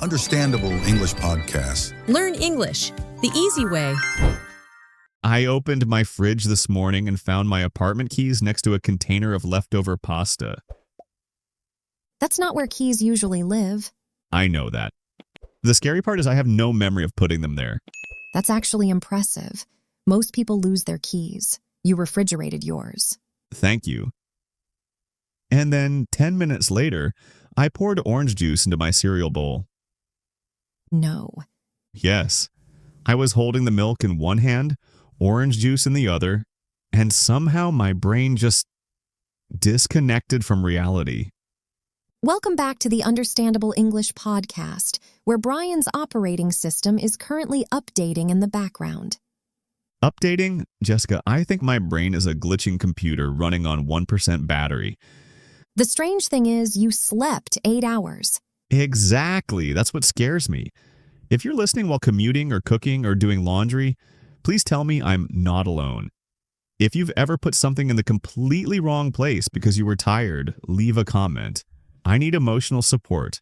understandable English podcast. Learn English the easy way. I opened my fridge this morning and found my apartment keys next to a container of leftover pasta. That's not where keys usually live. I know that. The scary part is I have no memory of putting them there. That's actually impressive. Most people lose their keys. You refrigerated yours. Thank you. And then 10 minutes later, I poured orange juice into my cereal bowl. No. Yes. I was holding the milk in one hand, orange juice in the other, and somehow my brain just disconnected from reality. Welcome back to the Understandable English podcast, where Bryan's operating system is currently updating in the background. Updating? Jessica, I think my brain is a glitching computer running on 1% battery. The strange thing is you slept 8 hours. Exactly. That's what scares me. If you're listening while commuting or cooking or doing laundry, please tell me I'm not alone. If you've ever put something in the completely wrong place because you were tired, leave a comment. I need emotional support.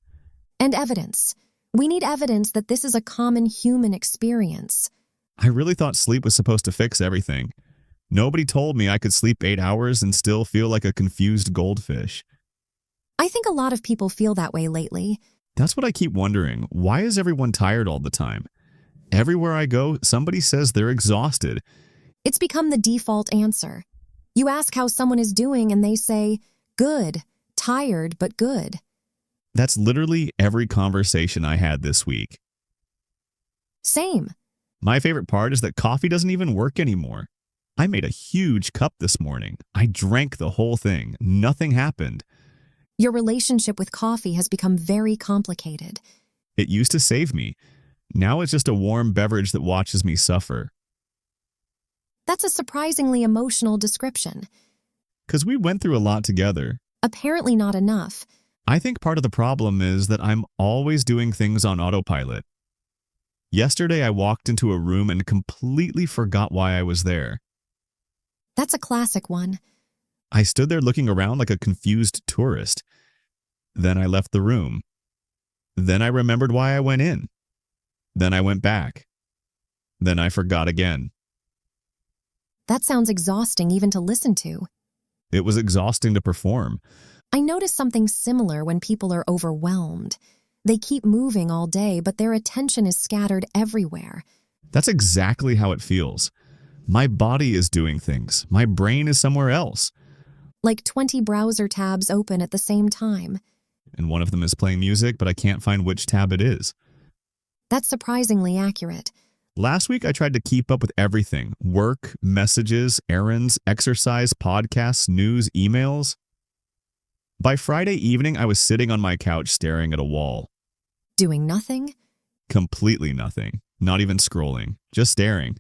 And evidence. We need evidence that this is a common human experience. I really thought sleep was supposed to fix everything. Nobody told me I could sleep 8 hours and still feel like a confused goldfish. I think a lot of people feel that way lately. That's what I keep wondering. Why is everyone tired all the time? Everywhere I go, somebody says they're exhausted. It's become the default answer. You ask how someone is doing and they say, good, tired, but good. That's literally every conversation I had this week. Same. My favorite part is that coffee doesn't even work anymore. I made a huge cup this morning. I drank the whole thing. Nothing happened. Your relationship with coffee has become very complicated. It used to save me. Now it's just a warm beverage that watches me suffer. That's a surprisingly emotional description. Because we went through a lot together. Apparently not enough. I think part of the problem is that I'm always doing things on autopilot. Yesterday I walked into a room and completely forgot why I was there. That's a classic one. I stood there looking around like a confused tourist. Then I left the room. Then I remembered why I went in. Then I went back. Then I forgot again. That sounds exhausting even to listen to. It was exhausting to perform. I notice something similar when people are overwhelmed. They keep moving all day, but their attention is scattered everywhere. That's exactly how it feels. My body is doing things. My brain is somewhere else. Like 20 browser tabs open at the same time. And one of them is playing music, but I can't find which tab it is. That's surprisingly accurate. Last week, I tried to keep up with everything. Work, messages, errands, exercise, podcasts, news, emails. By Friday evening, I was sitting on my couch staring at a wall. Doing nothing? Completely nothing. Not even scrolling. Just staring.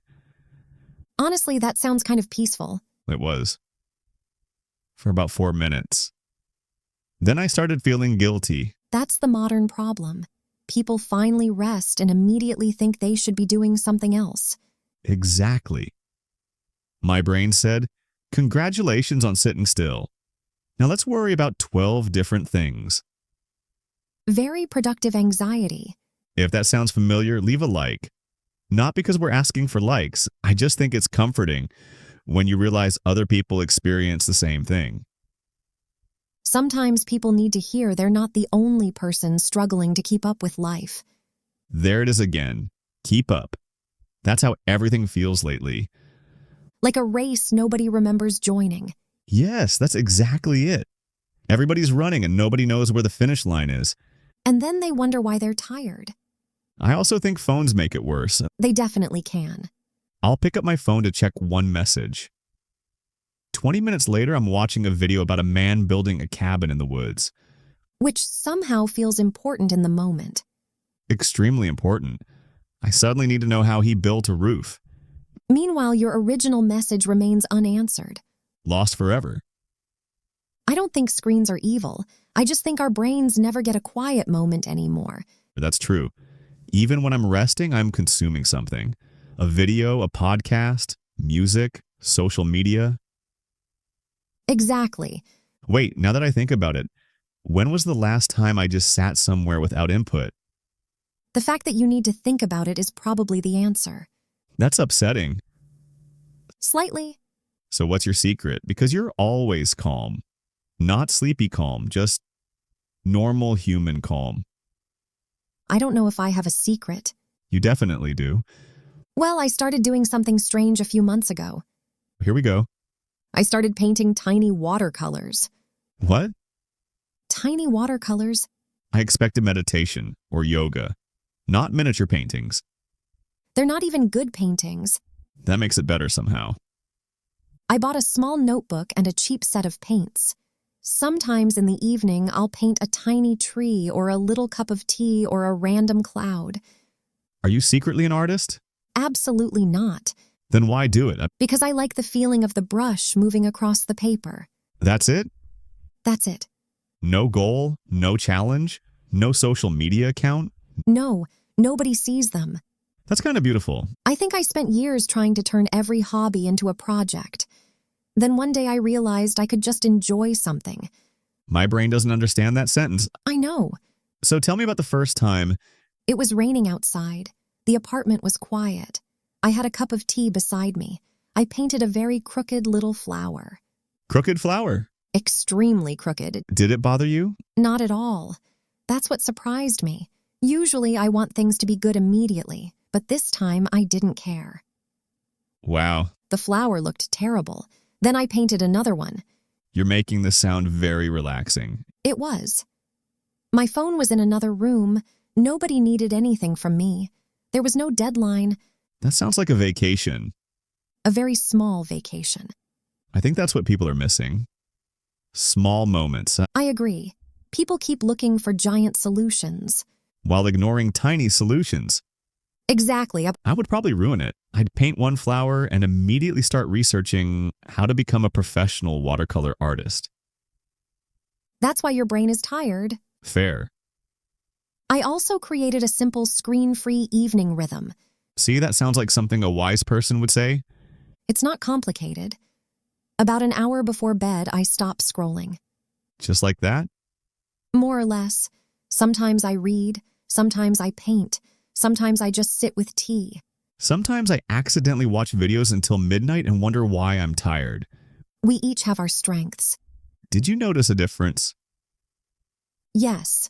Honestly, that sounds kind of peaceful. It was. For about 4 minutes. Then I started feeling guilty. That's the modern problem. People finally rest and immediately think they should be doing something else. Exactly. My brain said, "Congratulations on sitting still. Now let's worry about 12 different things." Very productive anxiety. If that sounds familiar, leave a like. Not because we're asking for likes. I just think it's comforting when you realize other people experience the same thing. Sometimes people need to hear they're not the only person struggling to keep up with life. There it is again. Keep up. That's how everything feels lately. Like a race nobody remembers joining. Yes, that's exactly it. Everybody's running and nobody knows where the finish line is. And then they wonder why they're tired. I also think phones make it worse. They definitely can. I'll pick up my phone to check one message. 20 minutes later, I'm watching a video about a man building a cabin in the woods. Which somehow feels important in the moment. Extremely important. I suddenly need to know how he built a roof. Meanwhile, your original message remains unanswered. Lost forever. I don't think screens are evil. I just think our brains never get a quiet moment anymore. That's true. Even when I'm resting, I'm consuming something. A video, a podcast, music, social media. Exactly. Wait, now that I think about it, when was the last time I just sat somewhere without input? The fact that you need to think about it is probably the answer. That's upsetting. Slightly. So what's your secret? Because you're always calm. Not sleepy calm, just normal human calm. I don't know if I have a secret. You definitely do. Well, I started doing something strange a few months ago. Here we go. I started painting tiny watercolors. What? Tiny watercolors? I expected meditation or yoga, not miniature paintings. They're not even good paintings. That makes it better somehow. I bought a small notebook and a cheap set of paints. Sometimes in the evening, I'll paint a tiny tree or a little cup of tea or a random cloud. Are you secretly an artist? Absolutely not. Then why do it? Because I like the feeling of the brush moving across the paper. That's it? That's it. No goal, no challenge, no social media account? No, nobody sees them. That's kind of beautiful. I think I spent years trying to turn every hobby into a project. Then one day I realized I could just enjoy something. My brain doesn't understand that sentence. I know. So tell me about the first time. It was raining outside. The apartment was quiet. I had a cup of tea beside me. I painted a very crooked little flower. Crooked flower. Extremely crooked. Did it bother you? Not at all. That's what surprised me. Usually I want things to be good immediately, but this time I didn't care. Wow. The flower looked terrible. Then I painted another one. You're making this sound very relaxing. It was. My phone was in another room. Nobody needed anything from me. There was no deadline. That sounds like a vacation. A very small vacation. I think that's what people are missing. Small moments. I agree. People keep looking for giant solutions. While ignoring tiny solutions. Exactly. I would probably ruin it. I'd paint one flower and immediately start researching how to become a professional watercolor artist. That's why your brain is tired. Fair. I also created a simple screen-free evening rhythm. See, that sounds like something a wise person would say. It's not complicated. About an hour before bed, I stop scrolling. Just like that? More or less. Sometimes I read, sometimes I paint, sometimes I just sit with tea. Sometimes I accidentally watch videos until midnight and wonder why I'm tired. We each have our strengths. Did you notice a difference? Yes.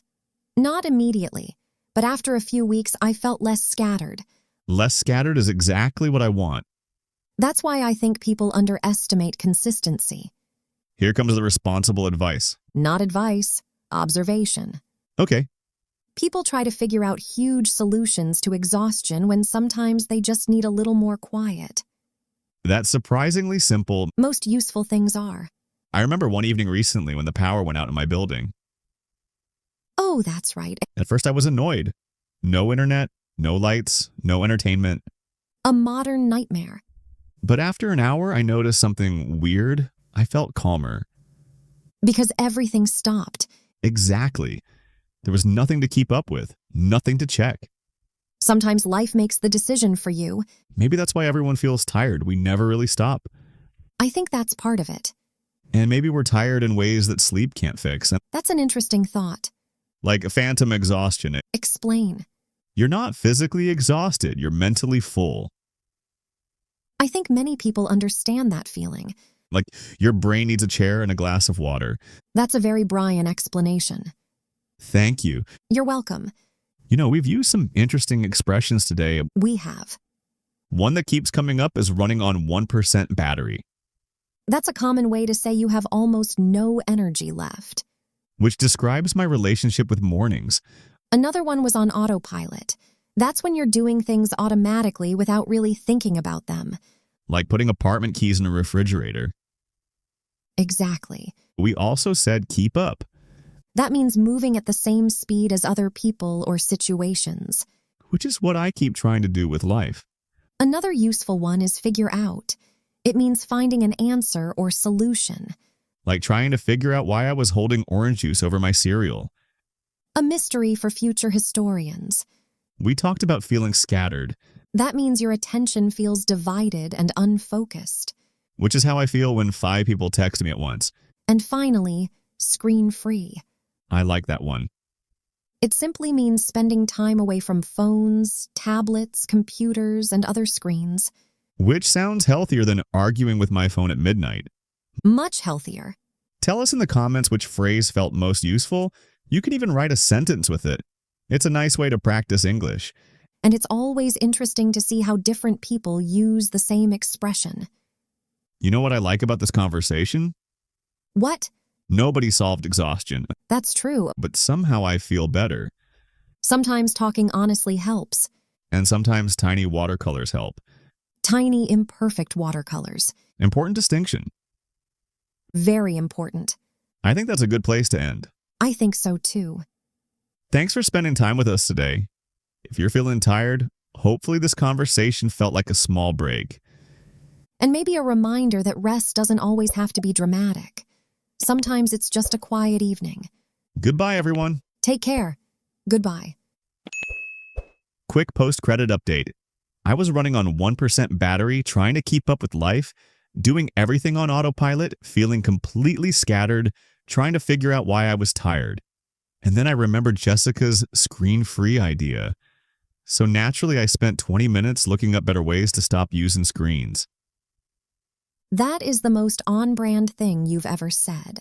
Not immediately, but after a few weeks I felt less scattered. Less scattered is exactly what I want. That's why I think people underestimate consistency. Here comes the responsible advice. Not advice, observation. Okay. People try to figure out huge solutions to exhaustion when sometimes they just need a little more quiet. That's surprisingly simple. Most useful things are. I remember one evening recently when the power went out in my building. Oh, that's right. At first I was annoyed. No internet, no lights, no entertainment. A modern nightmare. But after an hour, I noticed something weird. I felt calmer. Because everything stopped. Exactly. There was nothing to keep up with, nothing to check. Sometimes life makes the decision for you. Maybe that's why everyone feels tired. We never really stop. I think that's part of it. And maybe we're tired in ways that sleep can't fix. That's an interesting thought. Like phantom exhaustion. Explain. You're not physically exhausted. You're mentally full. I think many people understand that feeling. Like your brain needs a chair and a glass of water. That's a very Bryan explanation. Thank you. You're welcome. You know, we've used some interesting expressions today. We have. One that keeps coming up is running on 1% battery, That's a common way to say you have almost no energy left. which describes my relationship with mornings. Another one was on autopilot. That's when you're doing things automatically without really thinking about them. Like putting apartment keys in a refrigerator. Exactly. We also said keep up, That means moving at the same speed as other people or situations. which is what I keep trying to do with life. Another useful one is figure out. It means finding an answer or solution. Like trying to figure out why I was holding orange juice over my cereal. A mystery for future historians. We talked about feeling scattered, That means your attention feels divided and unfocused. which is how I feel when 5 people text me at once. And finally, screen-free. I like that one. It simply means spending time away from phones, tablets, computers, and other screens. Which sounds healthier than arguing with my phone at midnight. Much healthier. Tell us in the comments which phrase felt most useful. You can even write a sentence with it. It's a nice way to practice English. And it's always interesting to see how different people use the same expression. You know what I like about this conversation? What? Nobody solved exhaustion, That's true. but somehow I feel better. Sometimes talking honestly helps. And sometimes tiny watercolors help. Tiny, imperfect watercolors. Important distinction. Very important. I think that's a good place to end. I think so too. Thanks for spending time with us today. If you're feeling tired, hopefully this conversation felt like a small break. And maybe a reminder that rest doesn't always have to be dramatic. Sometimes it's just a quiet evening. Goodbye, everyone. Take care. Goodbye. Quick post-credit update. I was running on 1% battery, trying to keep up with life, doing everything on autopilot, feeling completely scattered, trying to figure out why I was tired. And then I remembered Jessica's screen-free idea. So naturally, I spent 20 minutes looking up better ways to stop using screens. That is the most on-brand thing you've ever said.